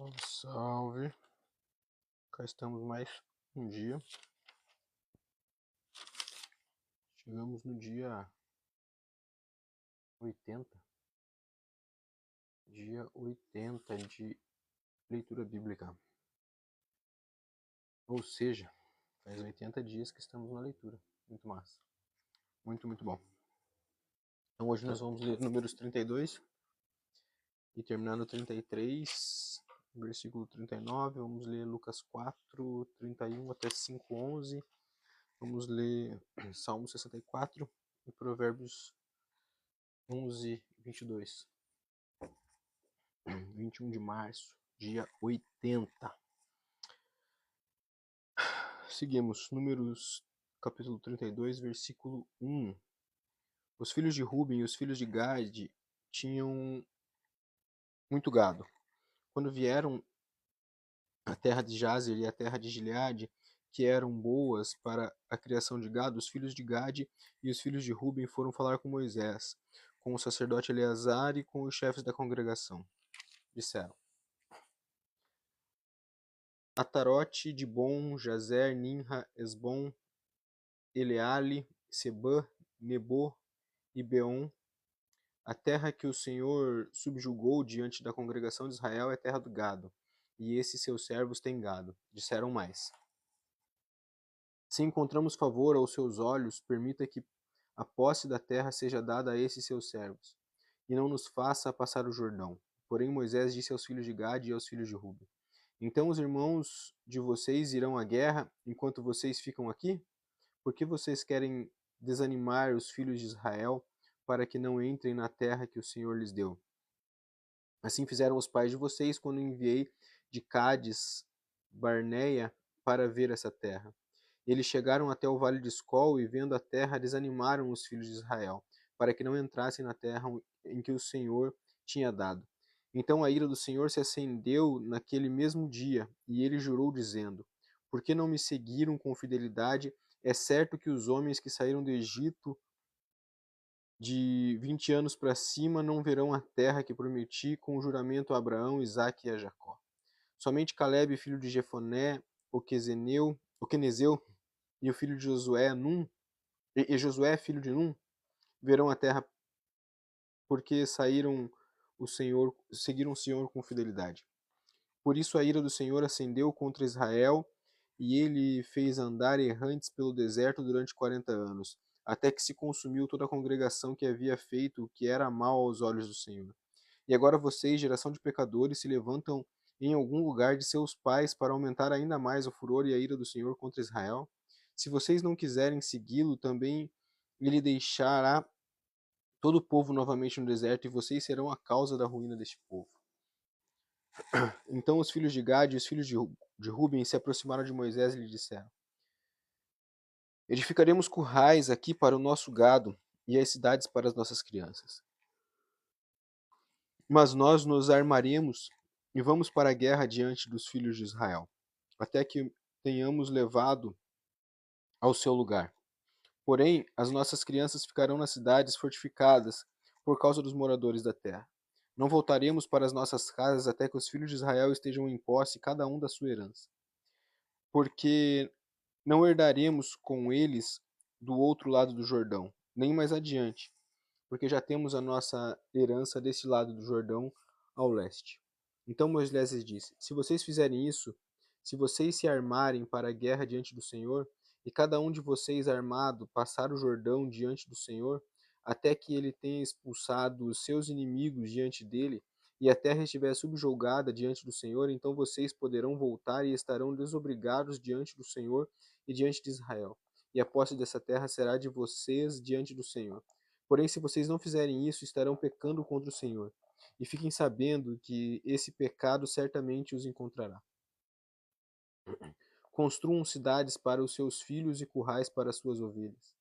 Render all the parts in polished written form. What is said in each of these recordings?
Salve, salve. Cá estamos mais um dia. Chegamos no dia 80. Dia 80 de leitura bíblica. Ou seja, faz 80 dias que estamos na leitura. Muito massa. Muito, muito bom. Então hoje nós vamos ler Números 32 e terminar no 33, versículo 39. Vamos ler Lucas 4, 31 até 5:11. Vamos ler Salmo 64 e Provérbios 11, 22. 21 de março, dia 80. Seguimos, Números, capítulo 32, versículo 1. Os filhos de Ruben e os filhos de Gade tinham muito gado. Quando vieram a terra de Jazer e a terra de Gileade, que eram boas para a criação de gado, os filhos de Gade e os filhos de Ruben foram falar com Moisés, com o sacerdote Eleazar e com os chefes da congregação. Disseram: Atarote, Dibon, Jazer, Ninra, Esbom, Eleale, Sebã, Nebo e Beon. A terra que o Senhor subjugou diante da congregação de Israel é terra do gado, e esses seus servos têm gado. Disseram mais: Se encontramos favor aos seus olhos, permita que a posse da terra seja dada a esses seus servos, e não nos faça passar o Jordão. Porém Moisés disse aos filhos de Gade e aos filhos de Ruben: Então os irmãos de vocês irão à guerra enquanto vocês ficam aqui? Por que vocês querem desanimar os filhos de Israel para que não entrem na terra que o Senhor lhes deu? Assim fizeram os pais de vocês quando enviei de Cádiz Barneia para ver essa terra. Eles chegaram até o vale de Escol e, vendo a terra, desanimaram os filhos de Israel, para que não entrassem na terra em que o Senhor tinha dado. Então a ira do Senhor se acendeu naquele mesmo dia, e ele jurou, dizendo: Por que não me seguiram com fidelidade? É certo que os homens que saíram do Egito de 20 anos para cima não verão a terra que prometi com o juramento a Abraão, Isaque e a Jacó. Somente Caleb, filho de Jefoné, o Quenezeu, e o filho de Josué, Josué, filho de Num, verão a terra, porque seguiram o Senhor com fidelidade. Por isso a ira do Senhor acendeu contra Israel, e ele fez andar errantes pelo deserto durante 40 anos, até que se consumiu toda a congregação que havia feito o que era mal aos olhos do Senhor. E agora vocês, geração de pecadores, se levantam em algum lugar de seus pais para aumentar ainda mais o furor e a ira do Senhor contra Israel? Se vocês não quiserem segui-lo, também ele deixará todo o povo novamente no deserto, e vocês serão a causa da ruína deste povo. Então os filhos de Gade e os filhos de Ruben se aproximaram de Moisés e lhe disseram: Edificaremos currais aqui para o nosso gado e as cidades para as nossas crianças. Mas nós nos armaremos e vamos para a guerra diante dos filhos de Israel, até que tenhamos levado ao seu lugar. Porém, as nossas crianças ficarão nas cidades fortificadas por causa dos moradores da terra. Não voltaremos para as nossas casas até que os filhos de Israel estejam em posse, cada um da sua herança. Porque não herdaremos com eles do outro lado do Jordão, nem mais adiante, porque já temos a nossa herança desse lado do Jordão ao leste. Então Moisés disse: Se vocês fizerem isso, se vocês se armarem para a guerra diante do Senhor, e cada um de vocês armado passar o Jordão diante do Senhor, até que ele tenha expulsado os seus inimigos diante dele, e a terra estiver subjugada diante do Senhor, então vocês poderão voltar e estarão desobrigados diante do Senhor e diante de Israel. E a posse dessa terra será de vocês diante do Senhor. Porém, se vocês não fizerem isso, estarão pecando contra o Senhor. E fiquem sabendo que esse pecado certamente os encontrará. Construam cidades para os seus filhos e currais para as suas ovelhas.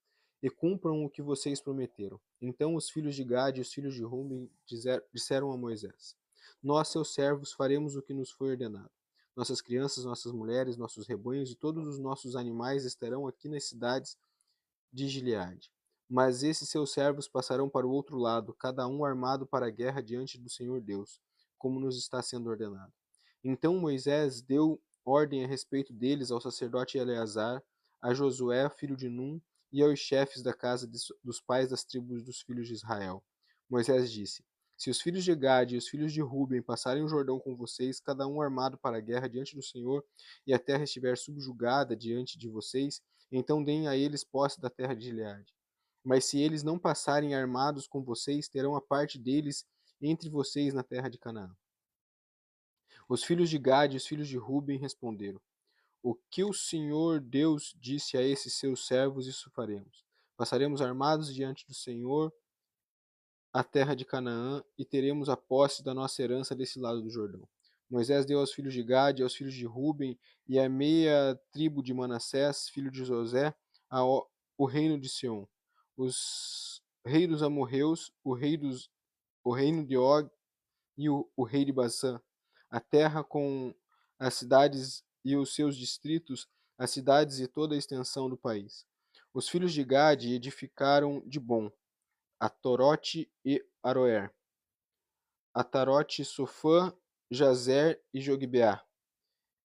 E cumpram o que vocês prometeram. Então os filhos de Gade e os filhos de Ruben disseram a Moisés: Nós, seus servos, faremos o que nos foi ordenado. Nossas crianças, nossas mulheres, nossos rebanhos e todos os nossos animais estarão aqui nas cidades de Gileade. Mas esses seus servos passarão para o outro lado, cada um armado para a guerra diante do Senhor Deus, como nos está sendo ordenado. Então Moisés deu ordem a respeito deles ao sacerdote Eleazar, a Josué, filho de Num, e aos chefes da casa dos pais das tribos dos filhos de Israel. Moisés disse: Se os filhos de Gade e os filhos de Ruben passarem o Jordão com vocês, cada um armado para a guerra diante do Senhor, e a terra estiver subjugada diante de vocês, então deem a eles posse da terra de Gileade. Mas se eles não passarem armados com vocês, terão a parte deles entre vocês na terra de Canaã. Os filhos de Gade e os filhos de Ruben responderam: O que o Senhor Deus disse a esses seus servos, isso faremos. Passaremos armados diante do Senhor a terra de Canaã e teremos a posse da nossa herança desse lado do Jordão. Moisés deu aos filhos de Gade, aos filhos de Ruben e à meia tribo de Manassés, filho de José, o reino de Sião, os reis dos amorreus, o reino de Og e o rei de Basã, a terra com as cidades e os seus distritos, as cidades e toda a extensão do país. Os filhos de Gade edificaram Dibon, Atorote e Aroer, Atarote, Sofã, Jazer e Jogbeá,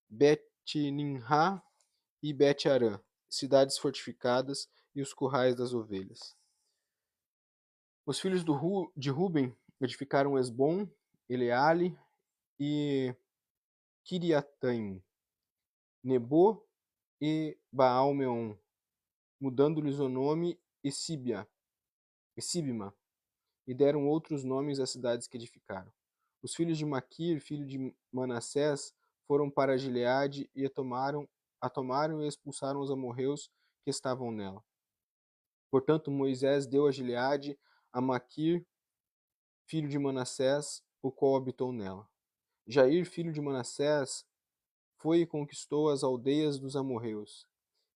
Bet-Nimrá e Bet-Arã, cidades fortificadas e os currais das ovelhas. Os filhos de Ruben edificaram Esbom, Eleale e Kiriataim, Nebo e Baal-Meon, mudando-lhes o nome Sibma, e deram outros nomes às cidades que edificaram. Os filhos de Maquir, filho de Manassés, foram para Gileade e a tomaram e expulsaram os amorreus que estavam nela. Portanto, Moisés deu a Gileade a Maquir, filho de Manassés, o qual habitou nela. Jair, filho de Manassés, foi e conquistou as aldeias dos amorreus,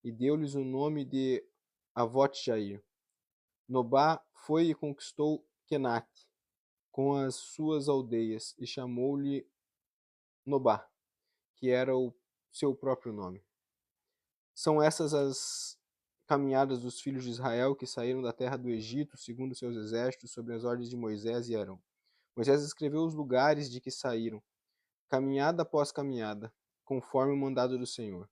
e deu-lhes o nome de Avot-Jair. Nobá foi e conquistou Kenate, com as suas aldeias, e chamou-lhe Nobá, que era o seu próprio nome. São essas as caminhadas dos filhos de Israel que saíram da terra do Egito, segundo seus exércitos, sob as ordens de Moisés e Arão. Moisés escreveu os lugares de que saíram, caminhada após caminhada, conforme o mandado do Senhor.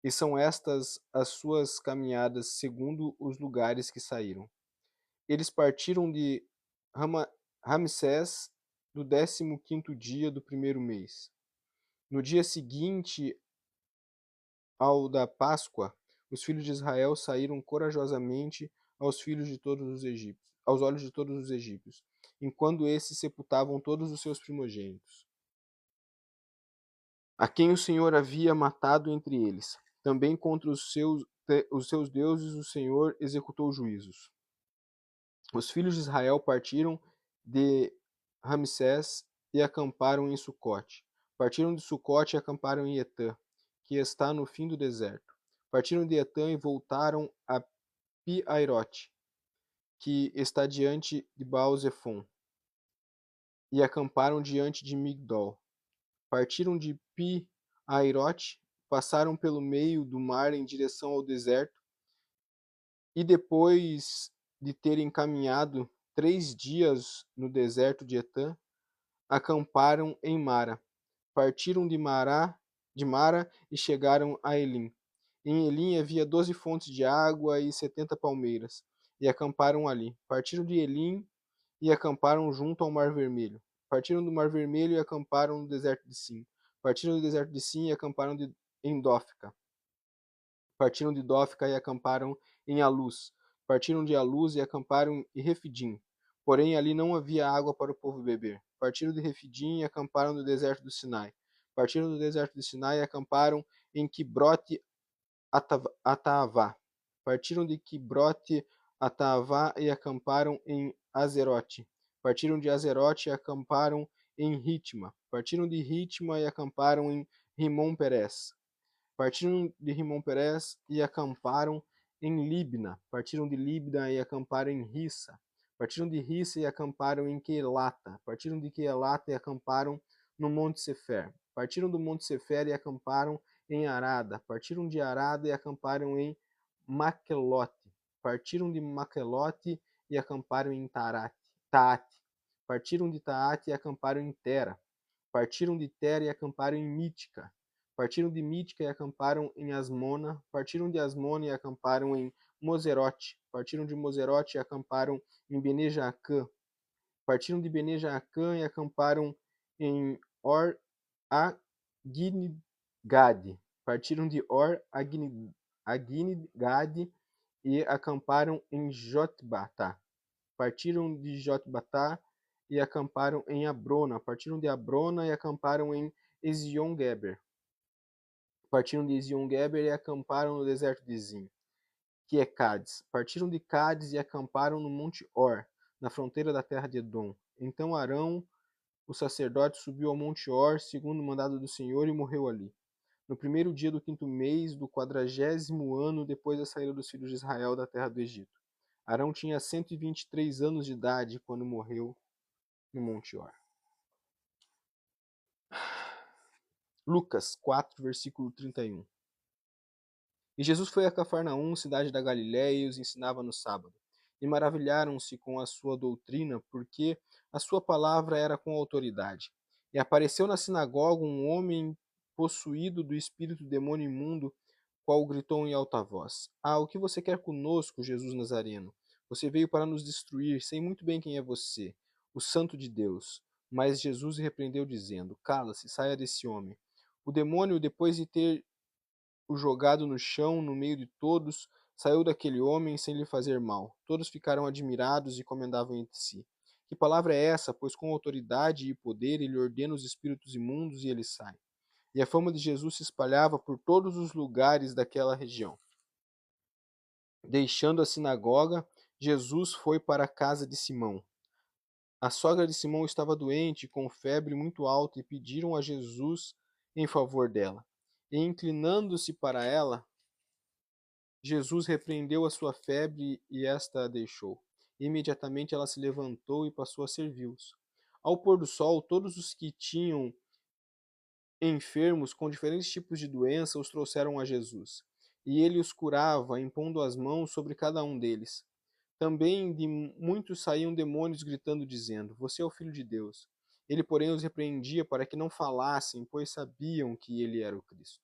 E são estas as suas caminhadas segundo os lugares que saíram. Eles partiram de Ramsés no 15º dia do primeiro mês. No dia seguinte ao da Páscoa, os filhos de Israel saíram corajosamente aos filhos de todos os egípcios, aos olhos de todos os egípcios, enquanto esses sepultavam todos os seus primogênitos, a quem o Senhor havia matado entre eles. Também contra os seus deuses o Senhor executou juízos. Os filhos de Israel partiram de Ramsés e acamparam em Sucote. Partiram de Sucote e acamparam em Etã, que está no fim do deserto. Partiram de Etã e voltaram a Pi-Airote, que está diante de Baal-Zefon, e acamparam diante de Migdol. Partiram de Pi-Airote, passaram pelo meio do mar em direção ao deserto, e depois de terem caminhado 3 dias no deserto de Etã, acamparam em Mara. Partiram de Mara e chegaram a Elim. Em Elim havia 12 fontes de água e 70 palmeiras, e acamparam ali. Partiram de Elim e acamparam junto ao Mar Vermelho. Partiram do Mar Vermelho e acamparam no deserto de Sim. Partiram do deserto de Sim e acamparam em Dófica. Partiram de Dófica e acamparam em Alus. Partiram de Alus e acamparam em Refidim. Porém, ali não havia água para o povo beber. Partiram de Refidim e acamparam no deserto do Sinai. Partiram do deserto do Sinai e acamparam em Quibrote Ataavá. Partiram de Quibrote Ataavá e acamparam em Azerote. Partiram de Azerote e acamparam em Ritma. Partiram de Ritma e acamparam em Rimon-Perés. Partiram de Rimon-Perés e acamparam em Libna. Partiram de Libna e acamparam em Rissa. Partiram de Rissa e acamparam em Quelata. Partiram de Quelata e acamparam no Monte Sefer. Partiram do Monte Sefer e acamparam em Arada. Partiram de Arada e acamparam em Maquelote. Partiram de Maquelote e acamparam em Taate. Partiram de Taate e acamparam em Tera. Partiram de Tera e acamparam em Mítica. Partiram de Mítica e acamparam em Asmona. Partiram de Asmona e acamparam em Moserote. Partiram de Moserote e acamparam em Bene-Jaacã. Partiram de Bene-Jaacã e acamparam em Or-Agidgade. Partiram de Or-Agidgade e acamparam em Jotbatá. Partiram de Jotbatá e acamparam em Abrona. Partiram de Abrona e acamparam em Ezion-Geber. Partiram de Ezion-Geber e acamparam no deserto de Zin, que é Cádiz. Partiram de Cádiz e acamparam no monte Or, na fronteira da terra de Edom. Então Arão, o sacerdote, subiu ao monte Or, segundo o mandado do Senhor, e morreu ali. No primeiro dia do 5º mês do 40º ano depois da saída dos filhos de Israel da terra do Egito. Arão tinha 123 anos de idade quando morreu no monte Or. Lucas 4, versículo 31. E Jesus foi a Cafarnaum, cidade da Galiléia, e os ensinava no sábado. E maravilharam-se com a sua doutrina, porque a sua palavra era com autoridade. E apareceu na sinagoga um homem possuído do espírito demônio imundo, qual gritou em alta voz: Ah, o que você quer conosco, Jesus Nazareno? Você veio para nos destruir, sei muito bem quem é você, o Santo de Deus. Mas Jesus repreendeu, dizendo: Cala-se, saia desse homem. O demônio, depois de ter o jogado no chão, no meio de todos, saiu daquele homem sem lhe fazer mal. Todos ficaram admirados e comendavam entre si: Que palavra é essa? Pois com autoridade e poder ele ordena os espíritos imundos e eles saem. E a fama de Jesus se espalhava por todos os lugares daquela região. Deixando a sinagoga, Jesus foi para a casa de Simão. A sogra de Simão estava doente, com febre muito alta, e pediram a Jesus em favor dela. E inclinando-se para ela, Jesus repreendeu a sua febre e esta a deixou. Imediatamente ela se levantou e passou a servi-los. Ao pôr do sol, todos os que tinham enfermos com diferentes tipos de doença os trouxeram a Jesus. E ele os curava, impondo as mãos sobre cada um deles. Também de muitos saíam demônios gritando, dizendo: Você é o Filho de Deus. Ele, porém, os repreendia para que não falassem, pois sabiam que ele era o Cristo.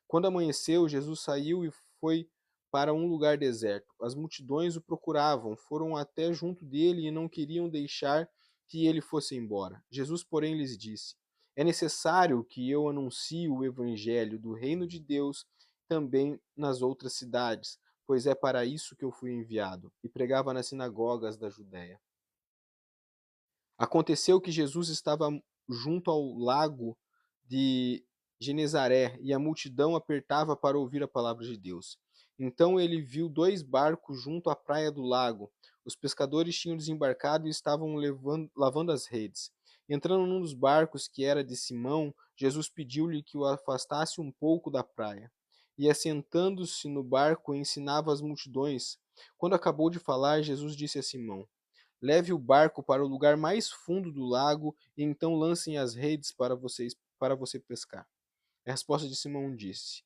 Quando amanheceu, Jesus saiu e foi para um lugar deserto. As multidões o procuravam, foram até junto dele e não queriam deixar que ele fosse embora. Jesus, porém, lhes disse: É necessário que eu anuncie o evangelho do reino de Deus também nas outras cidades, pois é para isso que eu fui enviado. E pregava nas sinagogas da Judéia. Aconteceu que Jesus estava junto ao lago de Genezaré e a multidão apertava para ouvir a palavra de Deus. Então ele viu 2 barcos junto à praia do lago. Os pescadores tinham desembarcado e estavam lavando as redes. Entrando num dos barcos, que era de Simão, Jesus pediu-lhe que o afastasse um pouco da praia. E assentando-se no barco, ensinava as multidões. Quando acabou de falar, Jesus disse a Simão: Leve o barco para o lugar mais fundo do lago e então lancem as redes para você pescar. A resposta de Simão disse,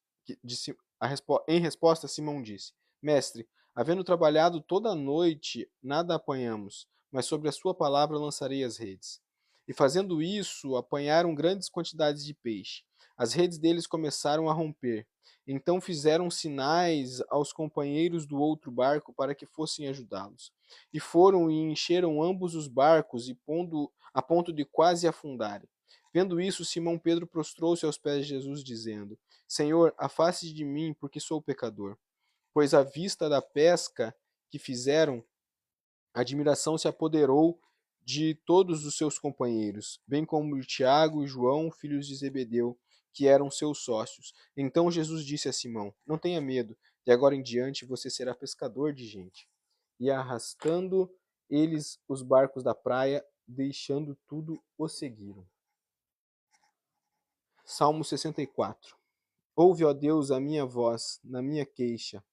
em resposta, Simão disse: Mestre, havendo trabalhado toda a noite, nada apanhamos, mas sobre a sua palavra lançarei as redes. E fazendo isso, apanharam grandes quantidades de peixe. As redes deles começaram a romper. Então fizeram sinais aos companheiros do outro barco para que fossem ajudá-los. E foram e encheram ambos os barcos a ponto de quase afundarem. Vendo isso, Simão Pedro prostrou-se aos pés de Jesus, dizendo: Senhor, afaste de mim, porque sou pecador. Pois à vista da pesca que fizeram, a admiração se apoderou de todos os seus companheiros, bem como de Tiago e João, filhos de Zebedeu, que eram seus sócios. Então Jesus disse a Simão: Não tenha medo, de agora em diante você será pescador de gente. E arrastando eles os barcos da praia, deixando tudo, o seguiram. Salmo 64. Ouve, ó Deus, a minha voz, na minha queixa.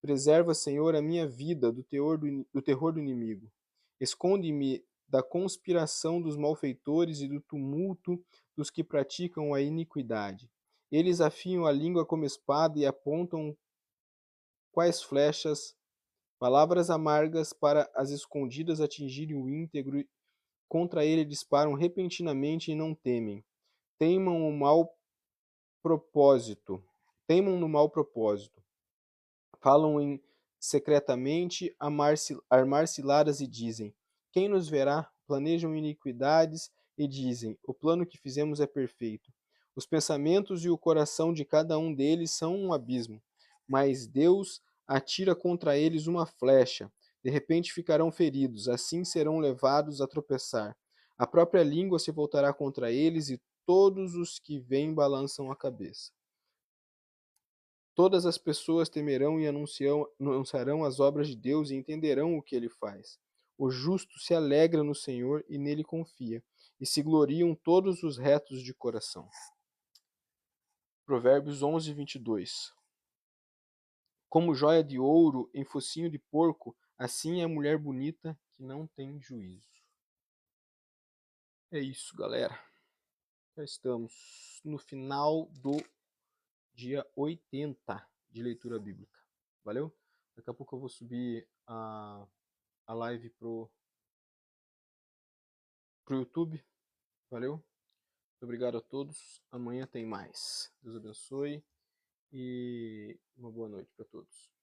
Preserva, Senhor, a minha vida do terror do inimigo. Esconde-me da conspiração dos malfeitores e do tumulto dos que praticam a iniquidade. Eles afiam a língua como espada e apontam quais flechas, palavras amargas para as escondidas atingirem o íntegro contra ele disparam repentinamente e não temem. Teimam o mau propósito, teimam no mau propósito. Falam em secretamente armar ciladas e dizem: quem nos verá? Planejam iniquidades e dizem: o plano que fizemos é perfeito. Os pensamentos e o coração de cada um deles são um abismo, mas Deus atira contra eles uma flecha. De repente ficarão feridos, assim serão levados a tropeçar. A própria língua se voltará contra eles e todos os que veem balançam a cabeça. Todas as pessoas temerão e anunciarão as obras de Deus e entenderão o que ele faz. O justo se alegra no Senhor e nele confia, e se gloriam todos os retos de coração. Provérbios 11, 22. Como joia de ouro em focinho de porco, assim é a mulher bonita que não tem juízo. É isso, galera. Já estamos no final do dia 80 de leitura bíblica. Valeu? Daqui a pouco eu vou subir a live pro YouTube. Valeu? Muito obrigado a todos. Amanhã tem mais. Deus abençoe e uma boa noite para todos.